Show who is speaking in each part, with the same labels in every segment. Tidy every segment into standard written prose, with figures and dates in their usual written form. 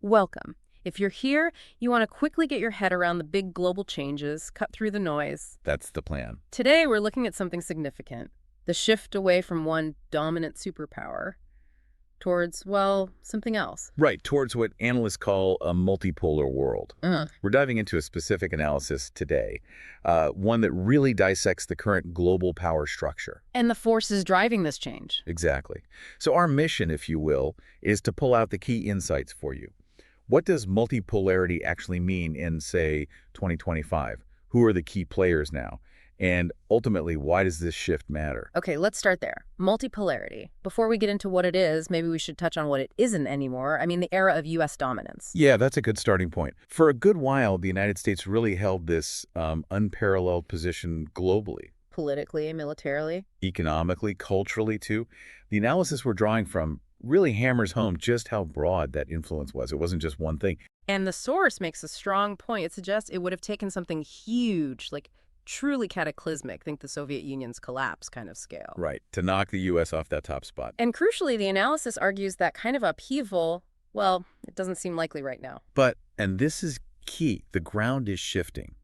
Speaker 1: Welcome. If you're here, you want to quickly get your head around the big global changes, cut through the noise.
Speaker 2: That's the plan.
Speaker 1: Today, we're looking at something significant, the shift away from one dominant superpower towards, well, something else.
Speaker 2: Right, towards what analysts call a multipolar world.
Speaker 1: Uh,
Speaker 2: We're diving into a specific analysis today, one that really dissects the current global power structure.
Speaker 1: and the forces driving this change.
Speaker 2: Exactly. So our mission, if you will, is to pull out the key insights for you. What does multipolarity actually mean in, say, 2025? Who are the key players now? And ultimately, why does this shift matter?
Speaker 1: Okay, let's start there. Multipolarity. Before we get into what it is, maybe we should touch on what it isn't anymore. I mean, the era of U.S. dominance.
Speaker 2: Yeah, that's a good starting point. For a good while, the United States really held this unparalleled position globally,
Speaker 1: Politically, militarily.
Speaker 2: economically, culturally, too. The analysis we're drawing from really hammers home just how broad that influence was. It wasn't just one thing.
Speaker 1: And the source makes a strong point. It suggests it would have taken something huge, like truly cataclysmic, think the Soviet Union's collapse kind of scale.
Speaker 2: Right, to knock the U.S. off that top spot.
Speaker 1: And crucially, the analysis argues that kind of upheaval, well, it doesn't seem likely right now.
Speaker 2: But, and this is key, the ground is shifting.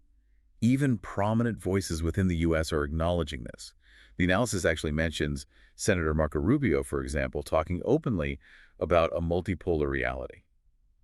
Speaker 2: Even prominent voices within the U.S. are acknowledging this. The analysis actually mentions Senator Marco Rubio, for example, talking openly about a multipolar reality.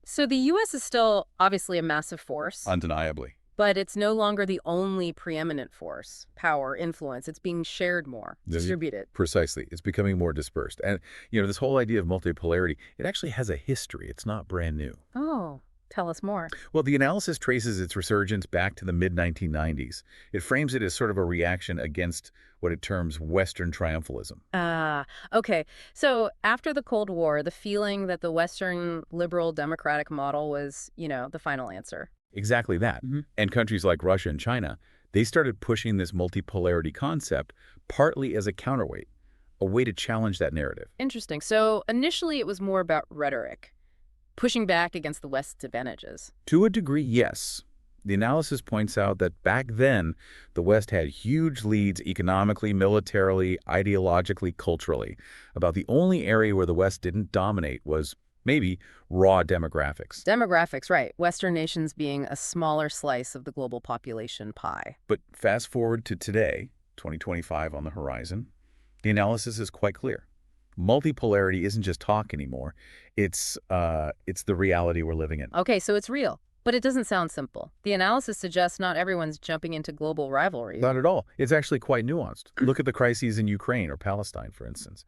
Speaker 1: So the U.S. is still obviously a massive force,
Speaker 2: Undeniably.
Speaker 1: but it's no longer the only preeminent force, power, influence. It's being shared more, distributed.
Speaker 2: Precisely. It's becoming more dispersed. And, this whole idea of multipolarity, it actually has a history. It's not brand new.
Speaker 1: Oh, tell us more.
Speaker 2: Well, the analysis traces its resurgence back to the mid-1990s. It frames it as sort of a reaction against what it terms Western triumphalism.
Speaker 1: Ah, okay. So after the Cold War, the feeling that the Western liberal democratic model was, the final answer.
Speaker 2: Exactly that.
Speaker 1: Mhm.
Speaker 2: And countries like Russia and China, they started pushing this multipolarity concept partly as a counterweight, a way to challenge that narrative.
Speaker 1: Interesting. So initially it was more about rhetoric, pushing back against the West's advantages.
Speaker 2: To a degree, yes. The analysis points out that back then, the West had huge leads economically, militarily, ideologically, culturally. About the only area where the West didn't dominate was maybe raw demographics.
Speaker 1: Demographics, right. Western nations being a smaller slice of the global population pie.
Speaker 2: But fast forward to today, 2025 on the horizon, the analysis is quite clear. Multipolarity isn't just talk anymore. It's the reality we're living in.
Speaker 1: Okay, so it's real. But it doesn't sound simple. The analysis suggests not everyone's jumping into global rivalries.
Speaker 2: Not at all. It's actually quite nuanced. Look at the crises in Ukraine or Palestine, for instance.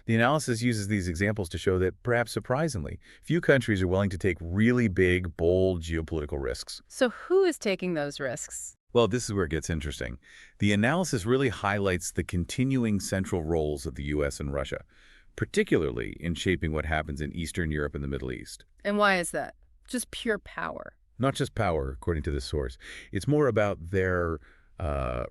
Speaker 2: The analysis uses these examples to show that, perhaps surprisingly, few countries are willing to take really big, bold geopolitical risks.
Speaker 1: So who is taking those risks?
Speaker 2: Well, this is where it gets interesting. The analysis really highlights the continuing central roles of the U.S. and Russia, particularly in shaping what happens in Eastern Europe and the Middle East.
Speaker 1: And why is that? Just pure power.
Speaker 2: Not just power, according to this source. It's more about their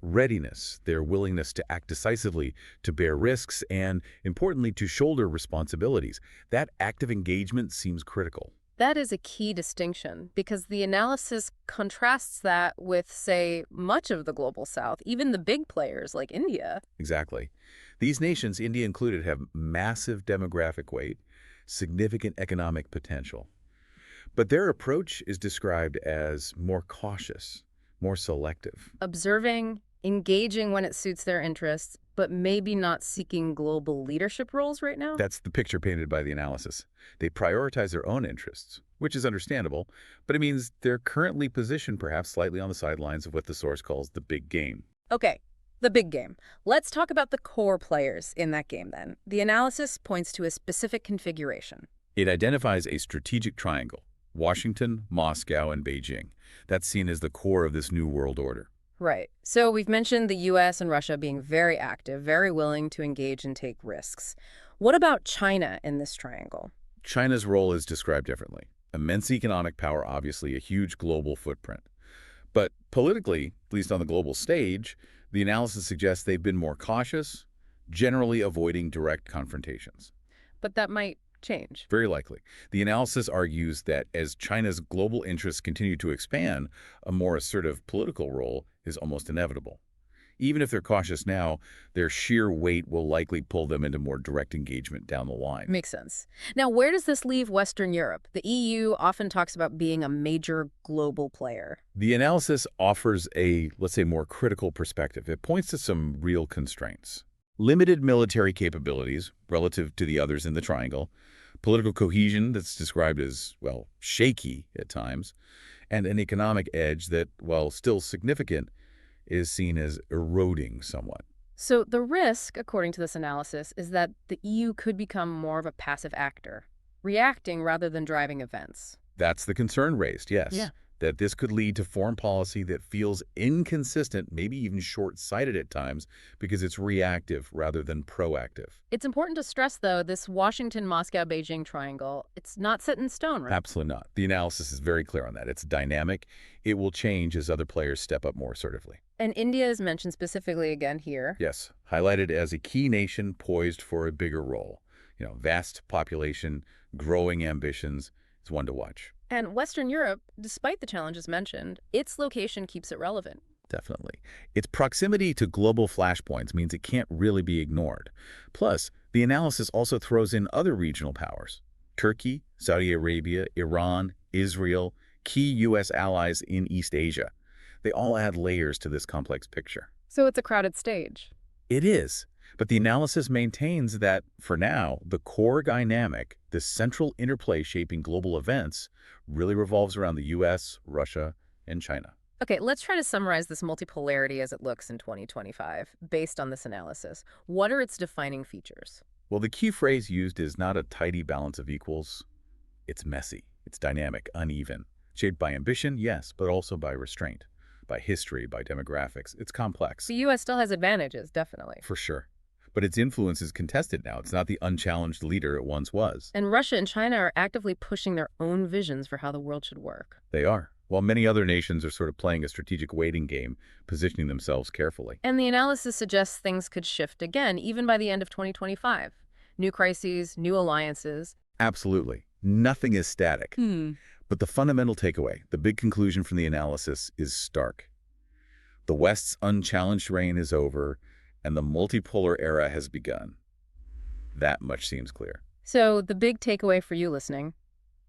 Speaker 2: readiness, their willingness to act decisively, to bear risks, and, importantly, to shoulder responsibilities. That active engagement seems critical.
Speaker 1: That is a key distinction because the analysis contrasts that with, say, much of the global south, even the big players like India.
Speaker 2: Exactly. These nations, India included, have massive demographic weight, significant economic potential. But their approach is described as more cautious, more selective.
Speaker 1: Observing, engaging when it suits their interests, but maybe not seeking global leadership roles right now?
Speaker 2: That's the picture painted by the analysis. They prioritize their own interests, which is understandable, but it means they're currently positioned perhaps slightly on the sidelines of what the source calls the big game.
Speaker 1: Okay, the big game. Let's talk about the core players in that game then. The analysis points to a specific configuration.
Speaker 2: It identifies a strategic triangle: Washington, Moscow, and Beijing. That's seen as the core of this new world order.
Speaker 1: Right. So we've mentioned the U.S. and Russia being very active, very willing to engage and take risks. What about China in this triangle?
Speaker 2: China's role is described differently. Immense economic power, obviously, a huge global footprint. But politically, at least on the global stage, the analysis suggests they've been more cautious, generally avoiding direct confrontations.
Speaker 1: But that might change.
Speaker 2: Very likely. The analysis argues that as China's global interests continue to expand, a more assertive political role is almost inevitable. Even if they're cautious now, their sheer weight will likely pull them into more direct engagement down the line.
Speaker 1: Makes sense. Now, where does this leave Western Europe? The EU often talks about being a major global player.
Speaker 2: The analysis offers a, let's say, more critical perspective. It points to some real constraints. Limited military capabilities relative to the others in the triangle, political cohesion that's described as, well, shaky at times, and an economic edge that, while still significant, is seen as eroding somewhat.
Speaker 1: So the risk, according to this analysis, is that the EU could become more of a passive actor, reacting rather than driving events.
Speaker 2: That's the concern raised,
Speaker 1: Yeah.
Speaker 2: yes, that this could lead to foreign policy that feels inconsistent, maybe even short-sighted at times, because it's reactive rather than proactive.
Speaker 1: It's important to stress, though, this Washington-Moscow-Beijing triangle, it's not set in stone, right?
Speaker 2: Absolutely not. The analysis is very clear on that. It's dynamic. It will change as other players step up more assertively.
Speaker 1: And India is mentioned specifically again here.
Speaker 2: Yes, highlighted as a key nation poised for a bigger role. Vast population, growing ambitions. It's one to watch.
Speaker 1: And Western Europe, despite the challenges mentioned, its location keeps it relevant.
Speaker 2: Definitely. Its proximity to global flashpoints means it can't really be ignored. Plus, the analysis also throws in other regional powers. Turkey, Saudi Arabia, Iran, Israel, key U.S. allies in East Asia. They all add layers to this complex picture.
Speaker 1: So it's a crowded stage.
Speaker 2: It is. But the analysis maintains that, for now, the core dynamic, the central interplay shaping global events, really revolves around the U.S., Russia, and China.
Speaker 1: Okay, let's try to summarize this multipolarity as it looks in 2025, based on this analysis. What are its defining features?
Speaker 2: Well, the key phrase used is not a tidy balance of equals. It's messy. It's dynamic, uneven. Shaped by ambition, yes, but also by restraint, by history, by demographics. It's complex.
Speaker 1: The U.S. still has advantages, definitely.
Speaker 2: For sure. But its influence is contested now. It's not the unchallenged leader it once was.
Speaker 1: And Russia and China are actively pushing their own visions for how the world should work.
Speaker 2: They are. While many other nations are sort of playing a strategic waiting game, positioning themselves carefully.
Speaker 1: And the analysis suggests things could shift again, even by the end of 2025. New crises, new alliances.
Speaker 2: Absolutely. Nothing is static.
Speaker 1: Hmm.
Speaker 2: But the fundamental takeaway, the big conclusion from the analysis, is stark. The West's unchallenged reign is over, and the multipolar era has begun. That much seems clear.
Speaker 1: So the big takeaway for you listening,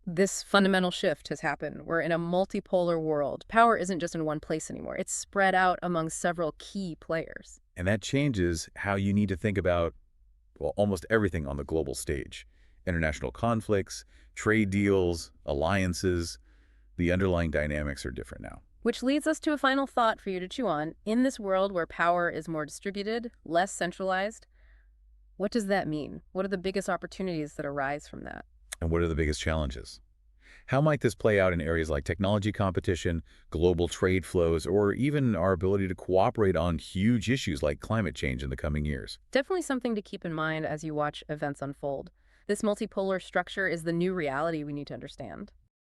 Speaker 1: this fundamental shift has happened. We're in a multipolar world. Power isn't just in one place anymore. It's spread out among several key players.
Speaker 2: And that changes how you need to think about, well, almost everything on the global stage. International conflicts, trade deals, alliances. The underlying dynamics are different now.
Speaker 1: Which leads us to a final thought for you to chew on. In this world where power is more distributed, less centralized, what does that mean? What are the biggest opportunities that arise from that?
Speaker 2: And what are the biggest challenges? How might this play out in areas like technology competition, global trade flows, or even our ability to cooperate on huge issues like climate change in the coming years?
Speaker 1: Definitely something to keep in mind as you watch events unfold. This multipolar structure is the new reality we need to understand.